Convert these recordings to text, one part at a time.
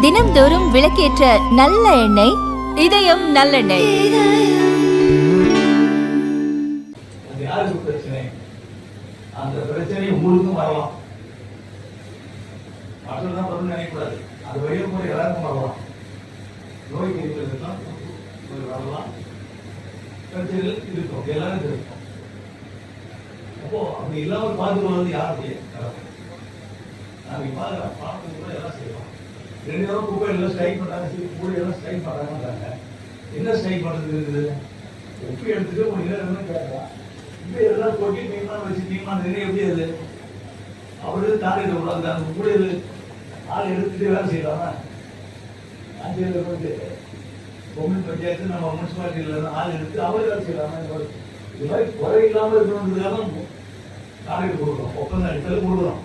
தினம்தோறும் விளக்கேற்ற நல்ல எண்ணெய் இதயம் நல்லெண்ணெய். அந்த பிரச்சனை உங்களுக்கும் வரலாம், மற்றதான் வந்து நினைக்கக்கூடாது. அது வழியில் போய் எல்லாருக்கும் வரலாம். நோய் கிருமிகளுக்கெல்லாம் வரலாம், பிரச்சனைகள் இருக்கும், எல்லாருக்கும் இருக்கும். அப்போ அப்படி இல்லாமல் பார்த்துக்கொள்வது யாருடைய கடமை? நாங்கள் பார்த்து கூட எல்லாம் செய்வோம். 2 தடவை குப்பை எல்லாம் ஸ்ட்ரைக் பண்ணுறாங்க, சரி கூட எல்லாம் ஸ்ட்ரைக் பண்ணுறாங்க. என்ன ஸ்ட்ரைக் பண்ணுறது இருக்குது? உப்பு எடுத்துட்டு ஒரு நேரம் கேட்கலாம், இப்போ எல்லாம் கொட்டி நீமா வச்சு நீமா நிறைய எப்படி அது அவரு தாண்டிட கூடாது. அந்த கூட ஆள் எடுத்துட்டு வேலை செய்யலாமா? ஆட்சியில் போயிட்டு கொம்யூன் பஞ்சாயத்து நம்ம முனிசிபாலிட்டியில் ஆள் எடுத்து அவரே வேலை செய்யலாமா? இது மாதிரி குறை இல்லாமல் இருக்கணுன்றதுக்காக தாண்டிட்டு கொடுக்குறோம், ஒப்பந்தம் எடுத்தாலும் கொடுக்குறோம்.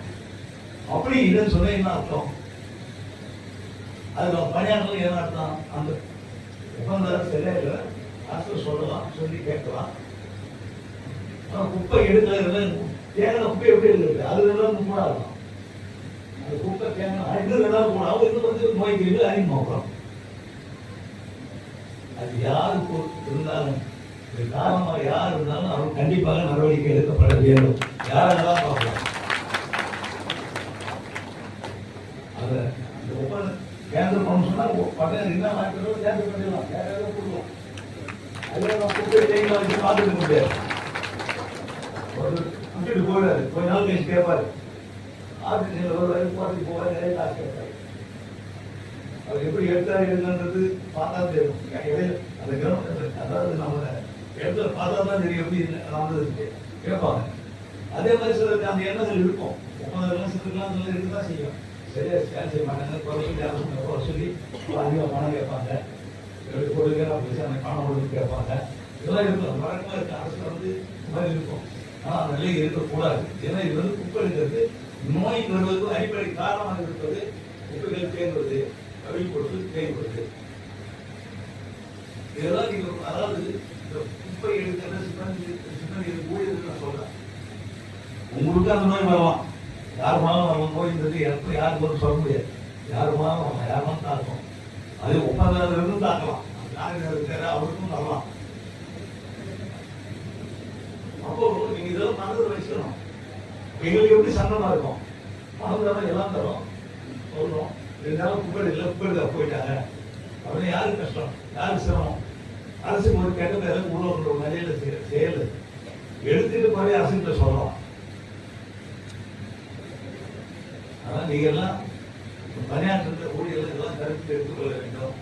அப்படி இல்லைன்னு சொன்ன என்ன அர்த்தம்? அது பணியாளர்கள் என்ன அர்த்தம்? அந்த ஒப்பந்தம் சரியா இல்லை, அரசு சொல்லலாம், சொல்லி கேட்கலாம். குப்பை எடுக்கல, தேங்காய் குப்பை எப்படி இருக்கு? அது ரெண்டாவது கூட இருக்கும். அந்த குப்பை தேங்காய் இன்னும் 2 கூட அவங்க இன்னும் வந்து நோய்க்கு அதிகமாகும். அது யாருக்கு இருந்தாலும் காரணமாக யார் இருந்தாலும் அவங்க கண்டிப்பாக நடவடிக்கை எடுக்கப்பட வேண்டும். யாரெல்லாம் பார்க்கலாம். அதை அந்த ஒப்பந்தம் கேன்சல் பண்ண சொன்னால் பட்டம் என்ன மாற்றோ கேன்சல் பண்ணிடலாம், வேற ஏதாவது கொடுக்கலாம். அதில் நம்ம குப்பை தேங்காய் வச்சு பார்த்துக்க முடியாது. விட்டுட்டு போயிடாரு, கொஞ்ச நாள் கழிச்சு கேட்பாரு. ஆஃபீஸில் ஒரு வயது போகிறதுக்கு போவார், நிறைய காசு கேட்பாரு. அவர் எப்படி எடுத்தாரு எடுக்கன்றது பார்த்தா தெரியும். இடையில அந்த கிரௌண்ட், அதாவது நம்ம இடத்துல பார்த்தா தான் தெரியும் எப்படி நடந்தது கேட்பாங்க. அதே மாதிரி சிலருக்கு அந்த எண்ணங்கள் இருக்கும். ஒப்பந்தம் சிலருக்குலாம் சில இருக்கு தான் செய்யும். சரியா வேலை செய்ய மாட்டாங்க, குறை சொல்லி அதிகமாக பணம் கேட்பாங்க. எப்படி கொடுங்க அப்படின்னு பணம் கொடுத்து கேட்பாங்க. இதெல்லாம் இருக்கும், வழக்கமாக இருக்கு. அரசு வந்து இந்த மாதிரி இருக்கும். ஆனால் அந்த நிலையில் இருக்கக்கூடாது. ஏன்னா இது வந்து குப்பை இருக்கிறது நோய் வருவதற்கு அடிப்படை காரணமாக இருப்பது குப்பைகள் தேங்குவது, கவிழ்படுவது, தேங்குவது. இதெல்லாம் நீங்கள் அதாவது இந்த குப்பை எடுக்கிற சிப்பந்தி ஊழியர்கள் நான் சொல்றேன். உங்களுக்கு அந்த நோய் வரலாம், யார் மாதம் நோய்ன்றது எப்போ யாருக்கு வந்து சொல்ல முடியாது. யார் மாதம் யாரும் தாக்கும். அது ஒப்பந்தம் தாக்கலாம், அவருக்கும் வரலாம். அப்போ நீங்க இதெல்லாம் மனதில் வச்சுக்கணும். எங்களுக்கு எப்படி சங்கடமா இருக்கும்? பணம் தரம் எல்லாம் தரும் சொல்றோம். 2 நாள் குப்பை இல்லை, குப்பை போயிட்டாங்க அப்படின்னு யாருக்கு கஷ்டம், யாருக்கு சிரமம்? அரசுக்கு ஒரு கெட்ட பேர உள்ள நிலையில செயல் எடுத்துட்டு போய் அரசுகிட்ட சொல்லலாம். ஆனா நீங்க எல்லாம் பணியாற்ற ஊழியர்கள் எல்லாம் கருத்து எடுத்துக்கொள்ள வேண்டும்.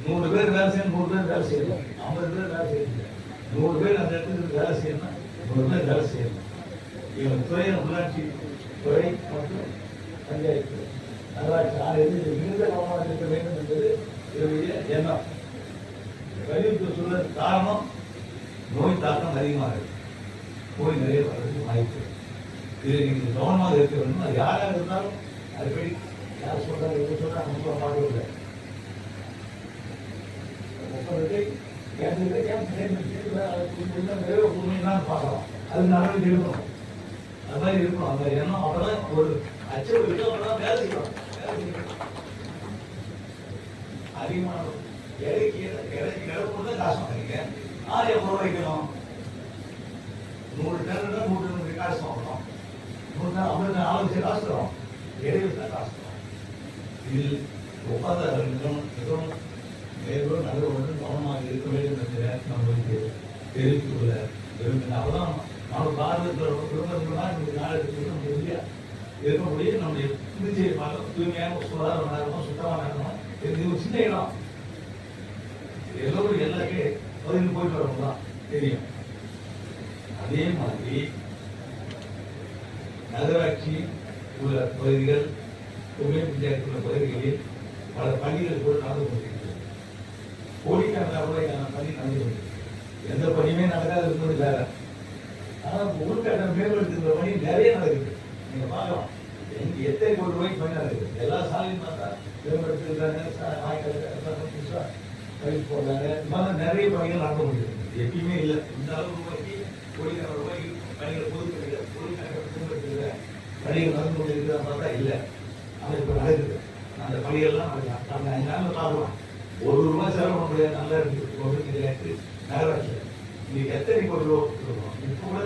100 பேர் வேலை செய்யணும், 100 பேர் வேலை செய்யணும், 50 பேர் வேலை செய்யணும், 100 பேர் அந்த இடத்துக்கு வேலை செய்யணும், 100 பேர் வேலை செய்யணும். இவங்க துறை, உள்ளாட்சி துறை மற்றும் பஞ்சாயத்து நகராட்சி ஆகியது மிகுந்த கவனமாக இருக்க வேண்டும் என்பது என்னுடைய எண்ணம். வலியுறுத்த சொல்ல காரணம் நோய் தாக்கம் அதிகமாக இருக்கு, நோய் நிறைய வர்றதுக்கு வாய்ப்பு. இதில் நீங்கள் கவனமாக இருக்க வேண்டும். அது யாராக இருந்தாலும் அதுபடி யார் சொல்றாங்க எது சொல்றாங்க நம்ம பார்க்கவில்லை. ஒப்பந்தத்தை பார்க்கலாம், அது நடவடிக்கை எடுக்கணும். அது மாதிரி இருக்கணும். அந்த எண்ணம் அப்பதான் ஒரு அச்சம் இருக்கு, அப்பதான் வேலை செய்யணும். அதிகமான இடைக்கு இடம் தான் காசு வாங்குறீங்க. ஆறு எவ்வளோ வைக்கணும்? 100 டன்னு 100 காசு வாங்கணும். 100 டன் 50 ஆலோசனை காசு தரும், இடையில தான் காசு தரும். இதில் ஒப்பந்தம் மிகவும் மேலும் நல்ல ஒன்று கவனமாக இருக்க வேண்டும் என்ற நம்மளுக்கு தெரிவித்துக் கொள்ள விரும்பினேன். அப்பதான் நம்ம பாரதத்தில் நாடுகளுக்கு நம்ம இந்தியா இருக்கக்கூடிய நம்முடைய புதுச்சேரி மாநிலம் தூய்மையான சுகாதாரமாக இருக்கணும், சுத்தமாக இருக்கணும். இது ஒரு சின்ன இடம், எல்லோரும் எல்லாருக்கே பகுதியில் போயிட்டு வரவங்க தான் தெரியும். அதே மாதிரி நகராட்சி உள்ள பகுதிகள், துணை பஞ்சாயத்து உள்ள பகுதிகளில் பல பணிகள் கூட நடந்து கொண்டிருக்கிறது. கோடிக்கணக்கான ரூபாய்க்கான பணி நடந்து கொண்டிருக்கிறது. எந்த பணியுமே நடக்காது இருந்தது வேற. ஆனால் ஊருக்கான மேம்படுத்துகிற பணி நிறைய நடக்குது. நீங்க பார்க்கலாம், எத்தனை கோடி ரூபாய்க்கு பணி நடக்குது. எல்லா சாலையும் பார்த்தா மேம்படுத்துகிறாங்க, பயிர் போடுறாங்க. இது மாதிரி நிறைய பணிகள் நடந்து கொண்டிருக்கு. எப்பயுமே இல்லை இந்த அளவு ரூபாய்க்கு கோடிக்கணக்கான ரூபாய்க்கு பணிகள் பொதுப்பணிகள் கோடிக்கணக்கான மேம்படுத்துகிற பணிகள் நடந்து கொண்டிருக்கிறதா பார்த்தா இல்லை. அது இப்போ நடக்குது. அந்த பணிகள்லாம் நடக்கலாம். நம்ம 5 நாளில் பார்க்கலாம். ₹1 செலவு பண்ண முடியாது. நல்லா இருக்கு எனக்கு நகராட்சியில் இன்னைக்கு எத்தனை கோடி ரூபா கொடுத்துருக்கோம். இப்போ கூட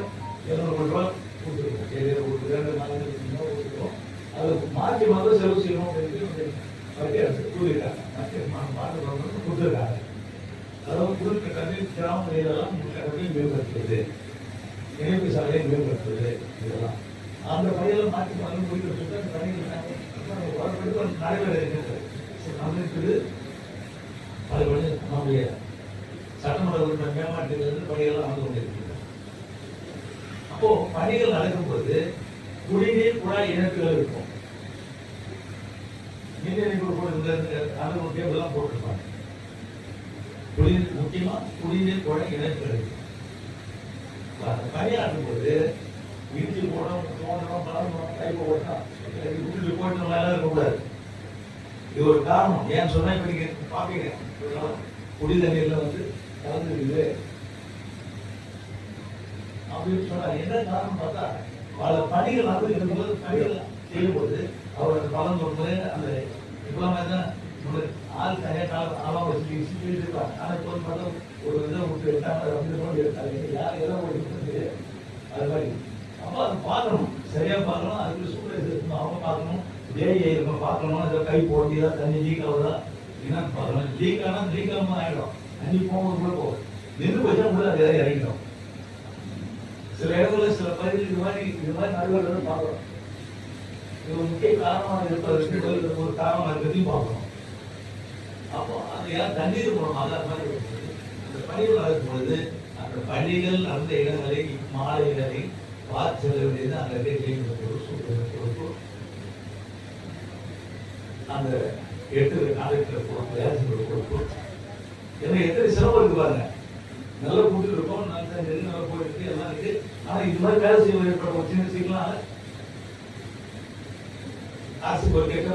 200 கோடி ரூபா கொடுத்துருக்கோம். ஒரு 2 மாதங்களுக்கு முன்னாடி கொடுத்துருக்கோம். அது மாற்றி மாதம் செலவு செய்யணும் அப்படின்னு மத்திய அரசு கூறியிருக்காங்க. மத்திய மாநில கவர்மெண்ட் கொடுத்துருக்காங்க. அதாவது குறிப்பிட்ட கல்வி கிராமங்களெல்லாம் கல்வியை மேம்படுத்துவது, இணைப்பு சாலையை மேம்படுத்துவது, இதெல்லாம் அந்த பணியெல்லாம் மாற்றி மாதம் முடிவு சொல்லிட்டு அந்த பணிகள் நடைபெற இருக்கிறது. அது வந்து நம்முடைய சட்டமன்ற உறுப்பினர் மேம்பாட்டிலிருந்து பணிகள்லாம் வந்து கொண்டிருக்கிறது. அப்போ பணிகள் நடக்கும்போது குடிநீர் குழாய் இணைப்புகள் இருக்கும். நீர் இணைப்பு கூட இந்த கேபிள்லாம் போட்டிருப்பாங்க. குடிநீர் முக்கியமா குடிநீர் குழாய் இணைப்புகள் இருக்கு. பணியாற்றும் போது இடிச்சு போடணும், தோண்டணும், பழகணும், கைப்பை ஓட்டணும், விட்டுட்டு போயிட்டு எல்லாம் இருக்கக்கூடாது. இது ஒரு காரணம். ஏன் சொன்னா இப்ப நீங்க பாப்பீங்க குடி தண்ணீர்ல வந்து கலந்துருக்குது அப்படின்னு சொன்னா என்ன காரணம் பார்த்தா பல பணிகள் நடந்துருக்கும்போது பணிகள் செய்யும்போது அவரோட பலன் வரும்போது அந்த இப்பெல்லாமே தான் ஆள் தனியாக ஆளாக வச்சு இருப்பாங்க. ஆனால் இப்போ வந்து பார்த்தா ஒரு இதை விட்டு எடுத்தாங்க, அப்படி எடுத்தாங்க, யார் எதாவது ஒரு அது மாதிரி. அப்போ அதை பார்க்கணும், சரியா பார்க்கணும். அதுக்கு சூழ்நிலை இருக்கணும், அவங்க பார்க்கணும், ஏஐ இருக்கணும், பார்க்கணும். இதை கை போட்டியதா தண்ணி லீக் ஆகுதா என்னன்னு பார்க்கணும். லீக் ஆனால் லீக் ஆகாம ஆகிடும். தண்ணி போகும்போது கூட போகும், நின்று போச்சா கூட அதை இறங்கிடும். சில இடங்களில் சில பகுதிகள் இது மாதிரி நடுவில் பார்க்குறோம். இது ஒரு முக்கிய காரணமாக இருப்பதற்கு ஒரு காரணமாக இருக்கிறதையும் பார்க்கணும். அப்போ அது யார் தண்ணீர் மூலமாக அது மாதிரி அந்த பணிகள் நடக்கும் பொழுது அந்த பணிகள் அந்த இடங்களை மாலைகளை பார்த்து செல்ல வேண்டியது அந்த பொறுப்பு. அந்த 8 காலத்தில் பொறுப்பு. ஏன்னா எத்தனை சிரமம் இருக்கு பாருங்க. நல்லா கூட்டிட்டு இருக்கோம், நல்லா போயிருக்கு, எல்லாம் இருக்கு. ஆனா இது மாதிரி வேலை செய்ய ஏற்பட சின்ன சீக்கலாம் அரசுக்கு ஒரு கெட்ட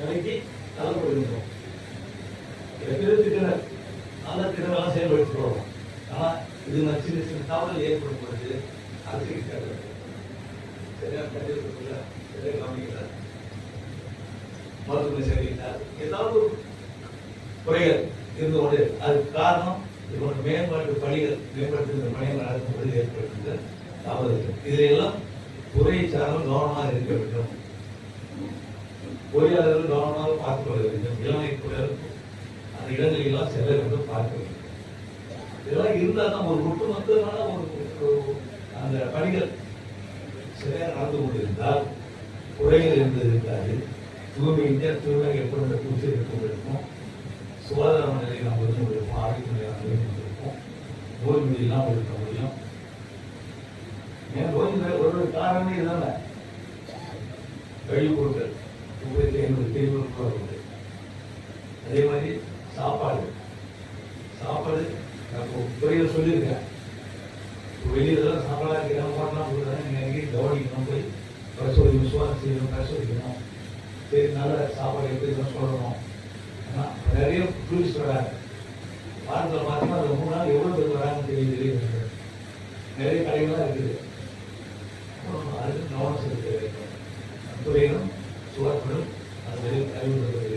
நிலைக்கு தள்ளப்படுகின்றோம். திட்டங்கள் நல்ல திட்டங்கள்லாம் செயல்படுத்துகிறோம். ஆனா இது சின்ன சின்ன தவறுகள் ஏற்படும் பொழுது அரசு சரியா கண்டிப்பாக சரியா கவனிக்கல, மருத்துவமனை சரியில்லை, ஏதாவது ஒரு குறைகள் இருந்து கொண்டு அதுக்கு காரணம் இதோட மேம்பாட்டு பணிகள் மேம்படுத்துகிற பணிகள் நடக்கும்போது ஏற்படுத்துகிற தவறுகள். இதில் எல்லாம் துறை சார்ந்த கவனமாக இருக்க வேண்டும். பொறியாளர்கள் கவனமாக பார்த்துக் கொள்ள வேண்டும். இளமை பொறியாளர்கள் அந்த இடங்களெல்லாம் செல்ல வேண்டும், பார்க்க வேண்டும். இதெல்லாம் இருந்தால் தான் ஒரு ஒட்டுமொத்தமான ஒரு அந்த பணிகள் சரியாக நடந்து கொண்டிருந்தால் குறைகள் என்பது இருக்காது. தூய்மை எப்படி பூச்சி இருக்கும், சுகாதார நிலையை நாம் இருக்க முடியும், ஆரோக்கிய நிலையை நாம் இருக்க முடியும், நோய் நொடி இல்லாமல் இருக்க முடியும். ஏன் நோய் ஒரு காரணமே இதுதானே, கழிவு பொருட்கள் 50 கிலோமீட்டர். அதே மாதிரி சாப்பாடு நான் துறையில் சொல்லியிருக்கேன். வெளியில சாப்பாடாக இருக்கிற போட்டலாம் கொடுக்குறேன். நீங்கள் எங்கேயும் கவனிக்கணும், போய் பரிசோதிக்கணும், சுவாசம் செய்யணும், பரிசோதிக்கணும். சரி, நல்ல சாப்பாடு எப்படி சொல்லணும். நிறைய டூரிஸ்ட் வராங்க. வாரத்தில் பார்த்தீங்கன்னா அது 3 நாள் எவ்வளோ பேர் வராங்கன்னு தெரியுது. நிறைய கடைகள்லாம் இருக்குது. அதுக்கு கவனம் செலுத்த வேண்டும். துறையிலும் சுகாதாரம் அது அறிவுறுத்தல்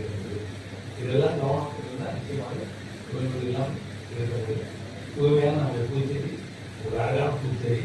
இதெல்லாம் கவனம் இருந்தால் நிச்சயமாக தூய்மை எல்லாம் இருக்க முடியும். தூய்மையான நம்ம பூச்செடி, ஒரு அழகான பூச்செடி